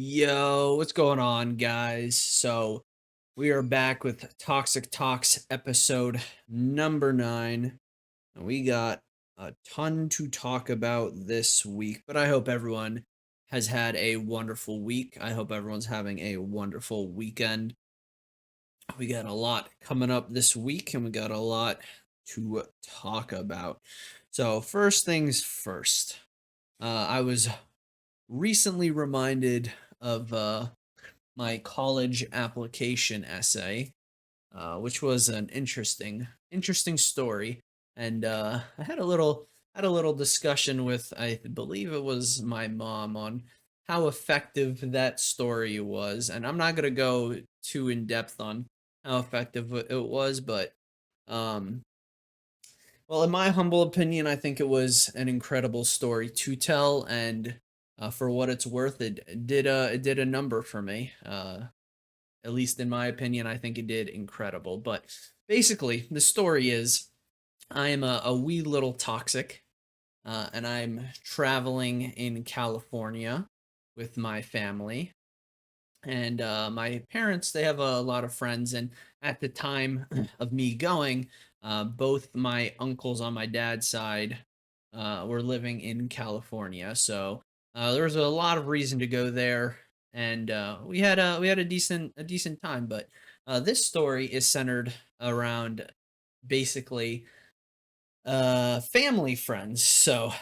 Yo, what's going on, guys? So, we are back with Toxic Talks episode number 9. And we got a ton to talk about this week, but I hope everyone has had a wonderful week. I hope everyone's having a wonderful weekend. We got a lot coming up this week, and we got a lot to talk about. So, first things first, I was recently reminded of my college application essay, which was an interesting story. And I had a little discussion with, I believe it was my mom, on how effective that story was. And I'm not gonna go too in depth on how effective it was, but um, well, in my humble opinion, I think it was an incredible story to tell, and for what it's worth, it did a number for me. At least in my opinion, I think it did incredible. But basically, the story is I am a wee little toxic, and I'm traveling in California with my family. And my parents, they have a lot of friends. And at the time of me going, both my uncles on my dad's side were living in California. So there was a lot of reason to go there, and we had a decent time. But this story is centered around basically family friends. So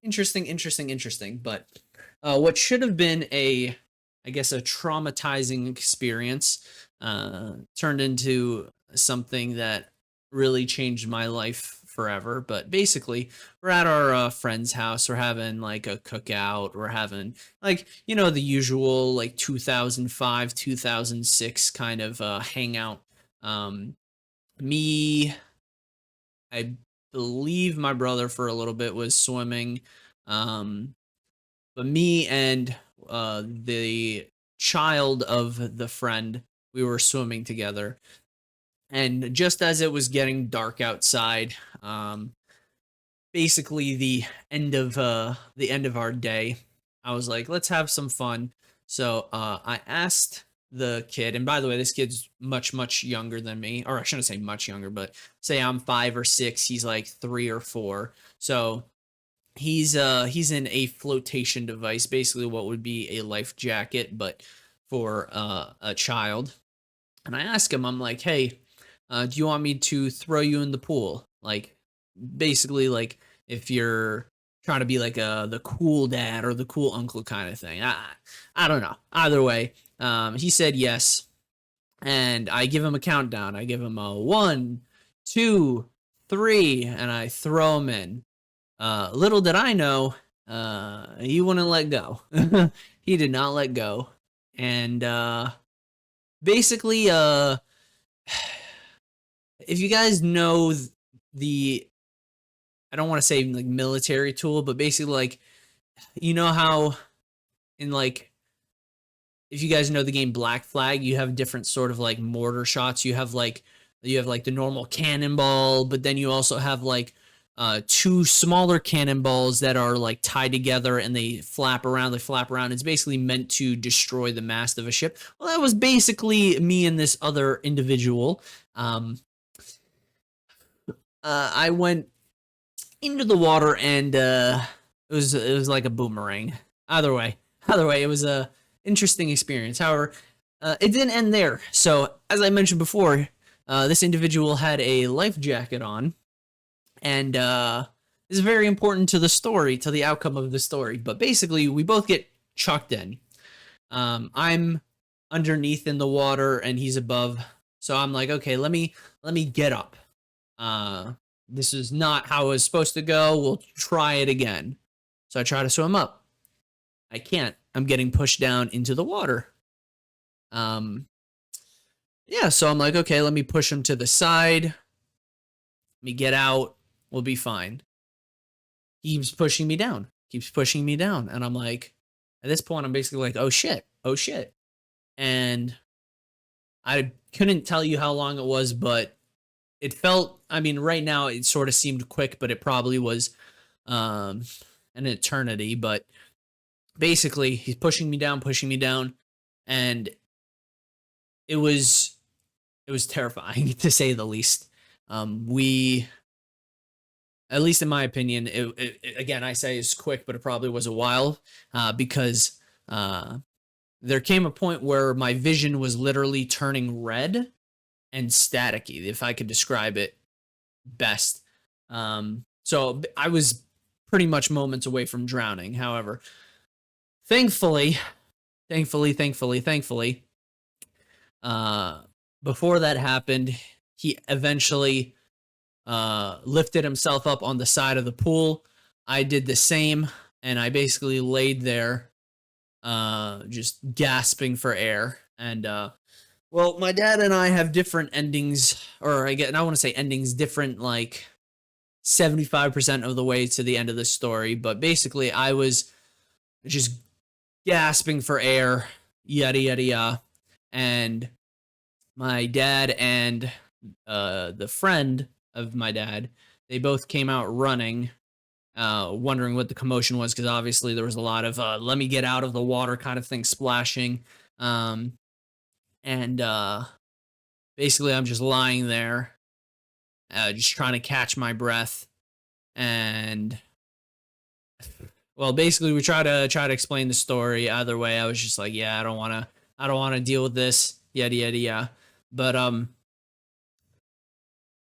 interesting. But what should have been I guess, a traumatizing experience turned into something that really changed my life forever. But basically, we're at our friend's house. We're having like a cookout. We're having, like, the usual, like, 2005, 2006 kind of hangout. Um, me, I believe my brother for a little bit was swimming. Um, but me and the child of the friend, we were swimming together. And just as it was getting dark outside, basically the end of our day, I was like, let's have some fun. So I asked the kid, and by the way, this kid's much younger than me, or I shouldn't say much younger, but say I'm 5 or 6, he's like 3 or 4. So he's in a flotation device, basically what would be a life jacket, but for a child. And I ask him, I'm like, hey, do you want me to throw you in the pool? Like, basically, like, if you're trying to be like the cool dad or the cool uncle kind of thing. I don't know. Either way, he said yes, and I give him a countdown. I give him a 1, 2, 3, and I throw him in. Little did I know, he wouldn't let go. He did not let go. And basically, if you guys know the, I don't want to say like military tool, but basically, like, how in, like, if you guys know the game Black Flag, you have different sort of like mortar shots. You have like the normal cannonball, but then you also have like two smaller cannonballs that are like tied together and they flap around. It's basically meant to destroy the mast of a ship. Well, that was basically me and this other individual. I went into the water, and it was like a boomerang. Either way, it was a interesting experience. However, it didn't end there. So, as I mentioned before, this individual had a life jacket on, and is very important to the story, to the outcome of the story. But basically, we both get chucked in. I'm underneath in the water, and he's above. So I'm like, okay, let me get up. Uh, this is not how it was supposed to go. We'll try it again. So I try to swim up. I can't. I'm getting pushed down into the water. Um, yeah, so I'm like, okay, let me push him to the side. Let me get out. We'll be fine. He keeps pushing me down. Keeps pushing me down. And I'm like, at this point, I'm basically like, oh shit. Oh shit. And I couldn't tell you how long it was, but it felt, I mean, right now it sort of seemed quick, but it probably was um, an eternity. But basically he's pushing me down, and it was it was terrifying to say the least. We, at least in my opinion, again, I say it's quick, but it probably was a while, because uh, there came a point where my vision was literally turning red and staticky, if I could describe it best. So I was pretty much moments away from drowning. However, thankfully, thankfully, uh, before that happened, he eventually lifted himself up on the side of the pool. I did the same, and I basically laid there, just gasping for air. And well, my dad and I have different endings, or I want to say endings, different, like 75% of the way to the end of the story. But basically, I was just gasping for air, yada yada yada, and my dad and the friend of my dad, they both came out running, wondering what the commotion was, because obviously there was a lot of "let me get out of the water" kind of thing splashing, um, and basically I'm just lying there, just trying to catch my breath, and well, basically we try to explain the story. Either way, I was just like, yeah, I don't want to deal with this, yada yada yada. But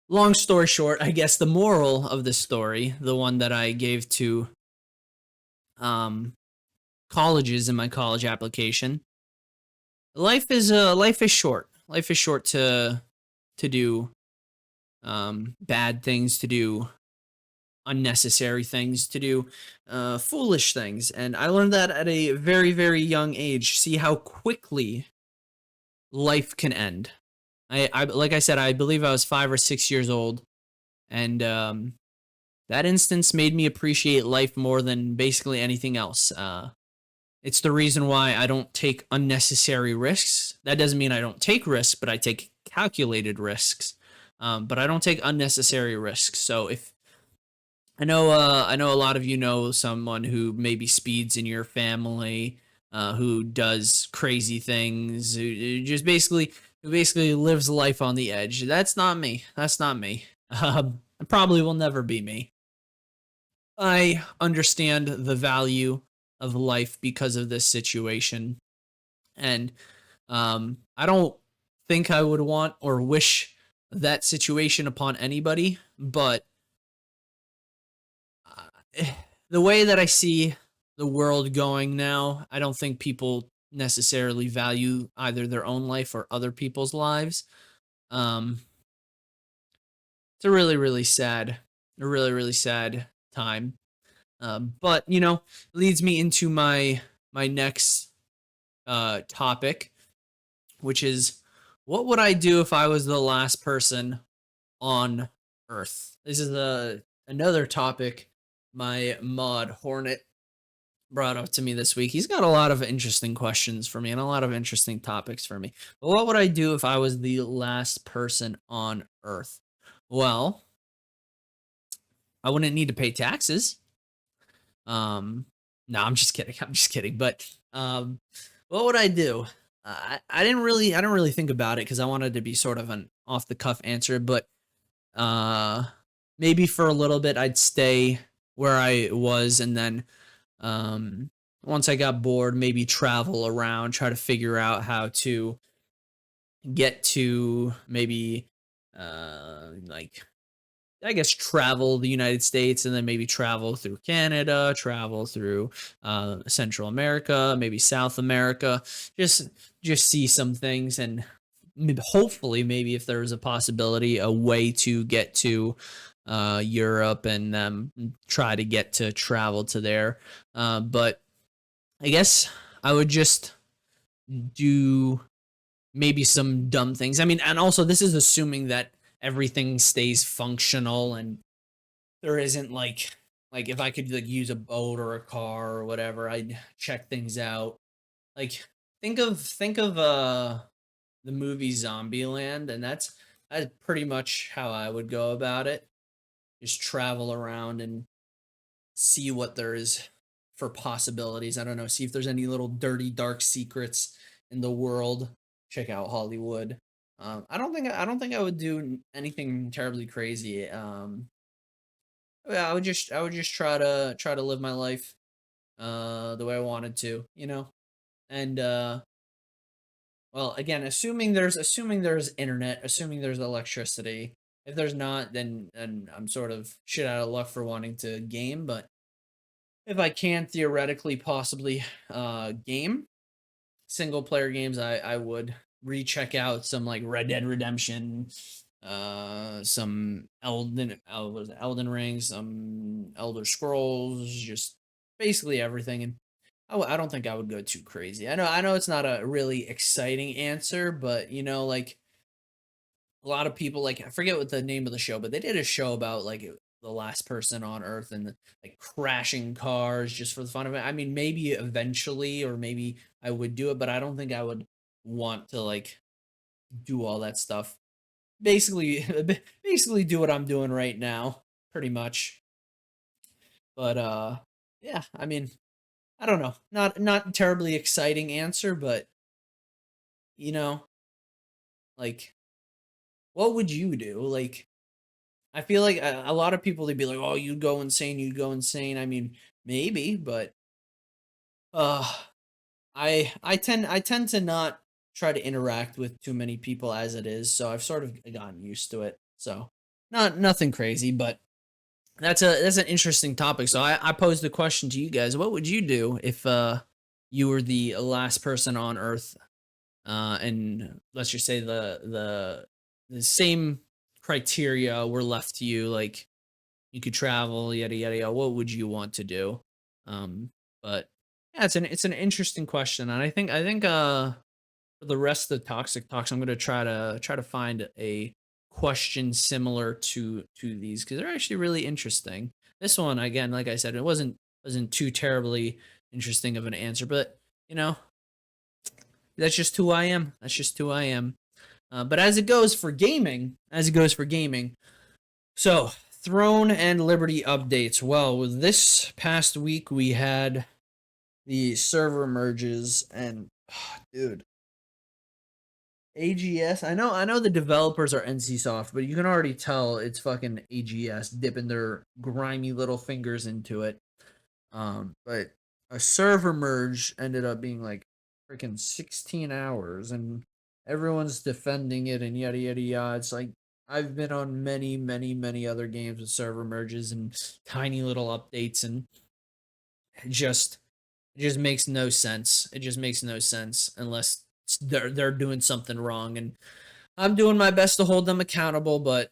long story short, I guess the moral of the story, the one that I gave to um, colleges in my college application, life is short. Life is short to do bad things, to do unnecessary things, to do foolish things, and I learned that at a very young age. See how quickly life can end. I like I said, I believe I was 5 or 6 years old, and that instance made me appreciate life more than basically anything else. It's the reason why I don't take unnecessary risks. That doesn't mean I don't take risks, but I take calculated risks. But I don't take unnecessary risks. So if I know a lot of you know someone who maybe speeds in your family, who does crazy things, who just who basically lives life on the edge. That's not me. That's not me. It probably will never be me. I understand the value of life because of this situation, and I don't think I would want or wish that situation upon anybody. But the way that I see the world going now, I don't think people necessarily value either their own life or other people's lives. Um, it's a really sad time. But leads me into my next topic, which is, what would I do if I was the last person on Earth? This is another topic my mod Hornet brought up to me this week. He's got a lot of interesting questions for me and a lot of interesting topics for me. But what would I do if I was the last person on Earth? Well, I wouldn't need to pay taxes. No, I'm just kidding. I'm just kidding. But what would I do? I I didn't really think about it because I wanted to be sort of an off the cuff answer. But uh, maybe for a little bit I'd stay where I was, and then um, once I got bored, maybe travel around, try to figure out how to get to maybe like, I guess, travel the United States, and then maybe travel through Canada, travel through Central America, maybe South America, just see some things, and hopefully maybe if there was a possibility, a way to get to Europe, and try to get to travel to there. But I guess I would just do maybe some dumb things. I mean, and also this is assuming that everything stays functional and there isn't like if I could like use a boat or a car or whatever, I'd check things out. Like think of the movie Zombieland, and that's pretty much how I would go about it. Just travel around and see what there is for possibilities. I don't know. See if there's any little dirty, dark secrets in the world. Check out Hollywood. I don't think I would do anything terribly crazy. Yeah, I would just try to live my life the way I wanted to, and well, again, assuming there's internet, assuming there's electricity. If there's not, then I'm sort of shit out of luck for wanting to game. But if I can theoretically possibly game single player games, I would recheck out some like Red Dead Redemption, some Elden Ring, some Elder Scrolls, just basically everything. And I don't think I would go too crazy. I know it's not a really exciting answer, but like a lot of people, like, I forget what the name of the show, but they did a show about like the last person on Earth and like crashing cars just for the fun of it. I mean, maybe eventually, or maybe I would do it, but I don't think I would want to like do all that stuff. Basically, basically do what I'm doing right now, pretty much. But yeah, I mean, I don't know. Not terribly exciting answer, but you know, like, what would you do? Like, I feel like a lot of people, they'd be like, "Oh, you'd go insane, you'd go insane." I mean, maybe, but uh I tend to not try to interact with too many people as it is, so I've sort of gotten used to it. So, nothing crazy, but that's an interesting topic. So I posed the question to you guys: what would you do if you were the last person on Earth, and let's just say the same criteria were left to you, like you could travel, yada yada yada. What would you want to do? Um, but yeah, it's an interesting question, and I think for the rest of the toxic talks, I'm gonna try to find a question similar to these because they're actually really interesting. This one, again, like I said, it wasn't too terribly interesting of an answer, but you know that's just who I am. That's just who I am. But as it goes for gaming, so Throne and Liberty updates. Well, with this past week, we had the server merges, and dude, AGS. I know the developers are NCSoft, but you can already tell it's fucking AGS dipping their grimy little fingers into it. But a server merge ended up being like freaking 16 hours, and everyone's defending it and yada yada yada. It's like I've been on many, many, many other games with server merges and tiny little updates, and it just makes no sense. It just makes no sense unless they're doing something wrong, and I'm doing my best to hold them accountable, but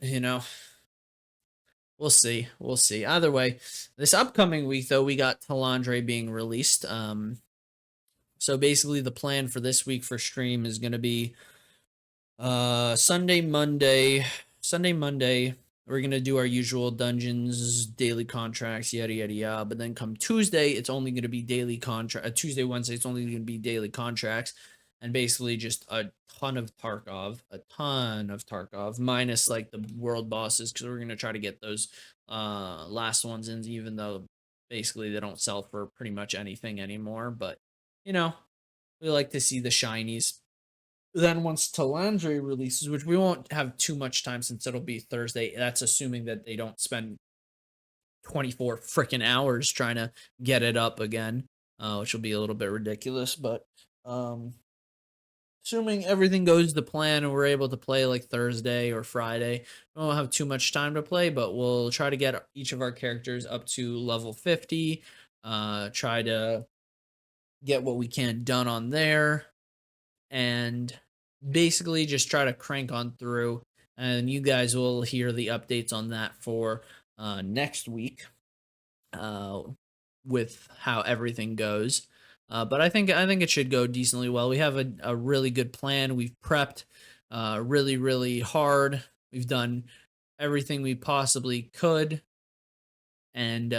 we'll see. We'll see. Either way, this upcoming week though, we got Talandre being released. So basically the plan for this week for stream is gonna be Sunday, Monday, we're gonna do our usual dungeons, daily contracts, yada yada yada. But then come Tuesday, it's only gonna be daily contract. Tuesday, Wednesday, it's only gonna be daily contracts, and basically just a ton of Tarkov, minus like the world bosses, because we're gonna try to get those last ones in, even though basically they don't sell for pretty much anything anymore. But you know, we like to see the shinies. Then once Talandre releases, which we won't have too much time since it'll be Thursday, that's assuming that they don't spend 24 freaking hours trying to get it up again, which will be a little bit ridiculous. But um, assuming everything goes to plan and we're able to play like Thursday or Friday, we won't have too much time to play, but we'll try to get each of our characters up to level 50. Try to get what we can done on there, and basically just try to crank on through. And you guys will hear the updates on that for next week, uh, with how everything goes. But I think it should go decently well. We have a really good plan. We've prepped really really hard. We've done everything we possibly could, and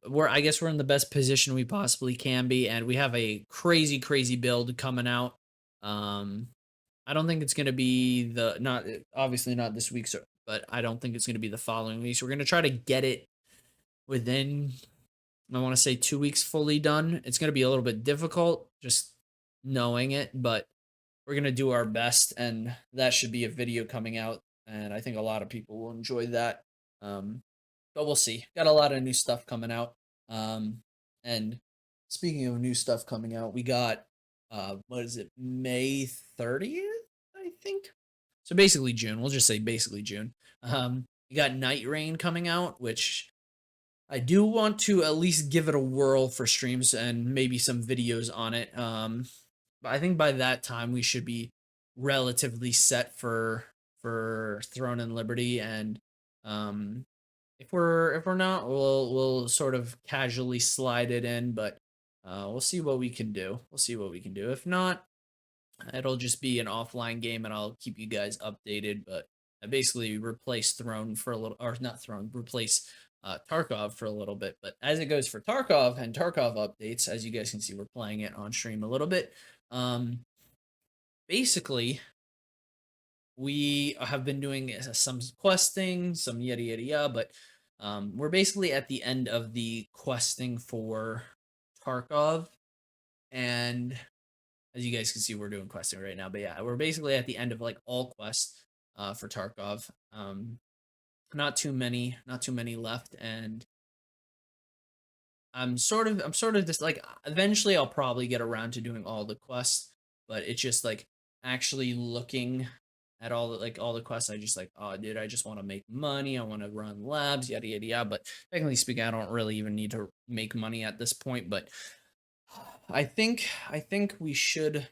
I guess we're in the best position we possibly can be, and we have a crazy crazy build coming out. Um, I don't think it's going to be the not obviously not this week's, but I don't think it's going to be the following week. So we're going to try to get it within. I want to say 2 weeks fully done. It's going to be a little bit difficult just knowing it, but we're going to do our best, and that should be a video coming out. And I think a lot of people will enjoy that. Um, but we'll see. Got a lot of new stuff coming out. And speaking of new stuff coming out, we got what is it, May 30th, I think. So basically June. We'll just say basically June. You got NightReign coming out, which I do want to at least give it a whirl for streams and maybe some videos on it. But I think by that time we should be relatively set for Throne and Liberty, and um, if we're not, we'll sort of casually slide it in, but we'll see what we can do. We'll see what we can do. If not, it'll just be an offline game, and I'll keep you guys updated. But I basically replace Throne for a little, or not Throne, replace Tarkov for a little bit. But as it goes for Tarkov and Tarkov updates, as you guys can see, we're playing it on stream a little bit. Basically, we have been doing some questing, some yada yada yada, but we're basically at the end of the questing for Tarkov, and as you guys can see, we're doing questing right now. But yeah, we're basically at the end of like all quests for Tarkov. Not too many, not too many left, and I'm sort of just like eventually I'll probably get around to doing all the quests, but it's just like actually looking at all the quests. I just like, oh dude, I just want to make money. I want to run labs, yada yada yada. But technically speaking, I don't really even need to make money at this point. But I think we should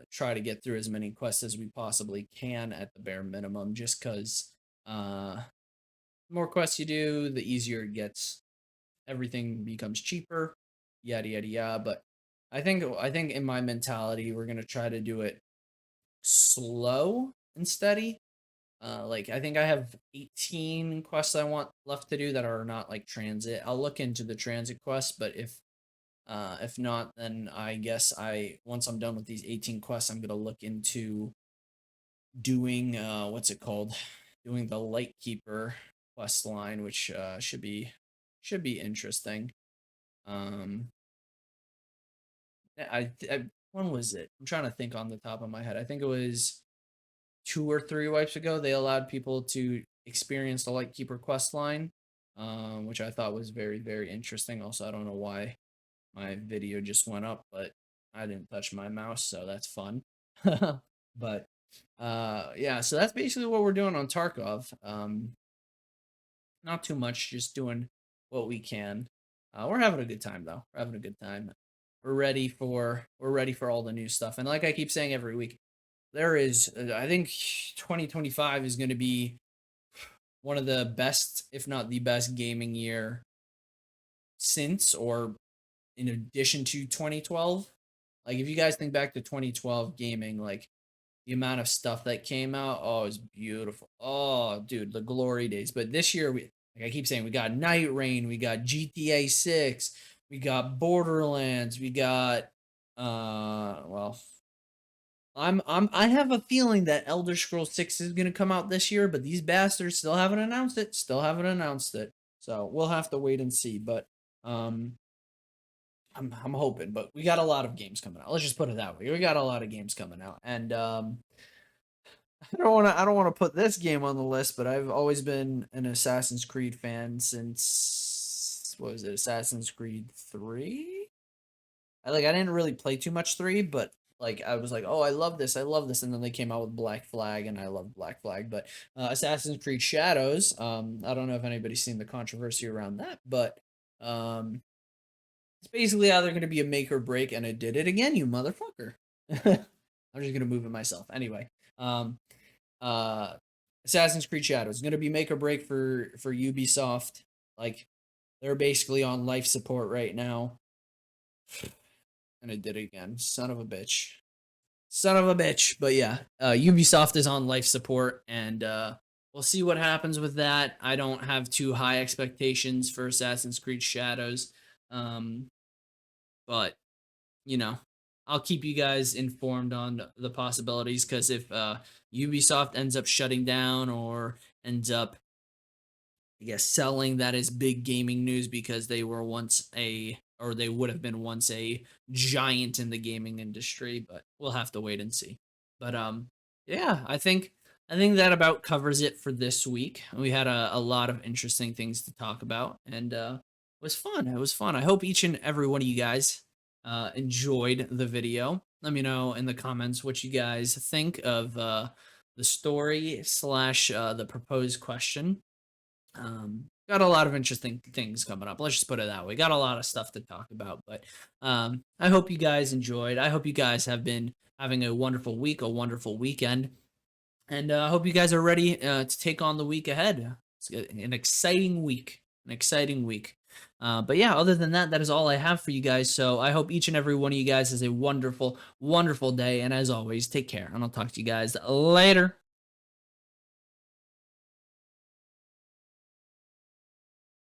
try to get through as many quests as we possibly can at the bare minimum, just because the more quests you do, the easier it gets. Everything becomes cheaper, yada yada yada. But I think in my mentality, we're gonna try to do it slow and steady. Like I think I have 18 quests I want left to do that are not like transit. I'll look into the transit quests, but if not, then I guess once I'm done with these 18 quests, I'm gonna look into doing what's it called? Doing the Lightkeeper quest line, which should be interesting. Um, I when was it? I'm trying to think on the top of my head. I think it was 2 or 3 wipes ago. They allowed people to experience the Lightkeeper quest line, which I thought was very very interesting. Also, I don't know why my video just went up, but I didn't touch my mouse, so that's fun. But yeah, so that's basically what we're doing on Tarkov. Not too much, just doing what we can. We're having a good time though. We're having a good time. We're ready for all the new stuff. And like I keep saying every week, there is I think 2025 is going to be one of the best, if not the best gaming year since or in addition to 2012. Like if you guys think back to 2012 gaming, like the amount of stuff that came out, oh, it's beautiful. Oh, dude, the glory days. But this year, like I keep saying, we got NightReign, we got GTA 6, we got Borderlands, we got well, I have a feeling that Elder Scrolls 6 is gonna come out this year, but these bastards still haven't announced it. Still haven't announced it. So we'll have to wait and see. But um I'm hoping, but we got a lot of games coming out. Let's just put it that way. We got a lot of games coming out. And I don't want to put this game on the list, but I've always been an Assassin's Creed fan since what was it? Assassin's Creed 3? I didn't really play too much 3, but like I was like, "Oh, I love this. I love this." And then they came out with Black Flag and I love Black Flag, but Assassin's Creed Shadows, I don't know if anybody's seen the controversy around that, but um it's basically either going to be a make or break, and it did it again, you motherfucker. I'm just going to move it myself. Anyway, um, uh, Assassin's Creed Shadows is going to be make or break for Ubisoft. Like they're basically on life support right now, and it did it again. Son of a bitch. Son of a bitch. But yeah, Ubisoft is on life support, and we'll see what happens with that. I don't have too high expectations for Assassin's Creed Shadows. Um, but you know, I'll keep you guys informed on the possibilities because if Ubisoft ends up shutting down or ends up I guess, selling that is big gaming news because they were once or they would have been once a giant in the gaming industry, but we'll have to wait and see. But yeah, I think that about covers it for this week. We had a lot of interesting things to talk about, and it was fun. It was fun. I hope each and every one of you guys enjoyed the video. Let me know in the comments what you guys think of the story slash the proposed question. Got a lot of interesting things coming up. Let's just put it that way. Got a lot of stuff to talk about, but I hope you guys enjoyed. I hope you guys have been having a wonderful week, a wonderful weekend, and I hope you guys are ready to take on the week ahead. It's an exciting week, an exciting week. But yeah, other than that, that is all I have for you guys. So I hope each and every one of you guys has a wonderful, wonderful day. And as always, take care, and I'll talk to you guys later.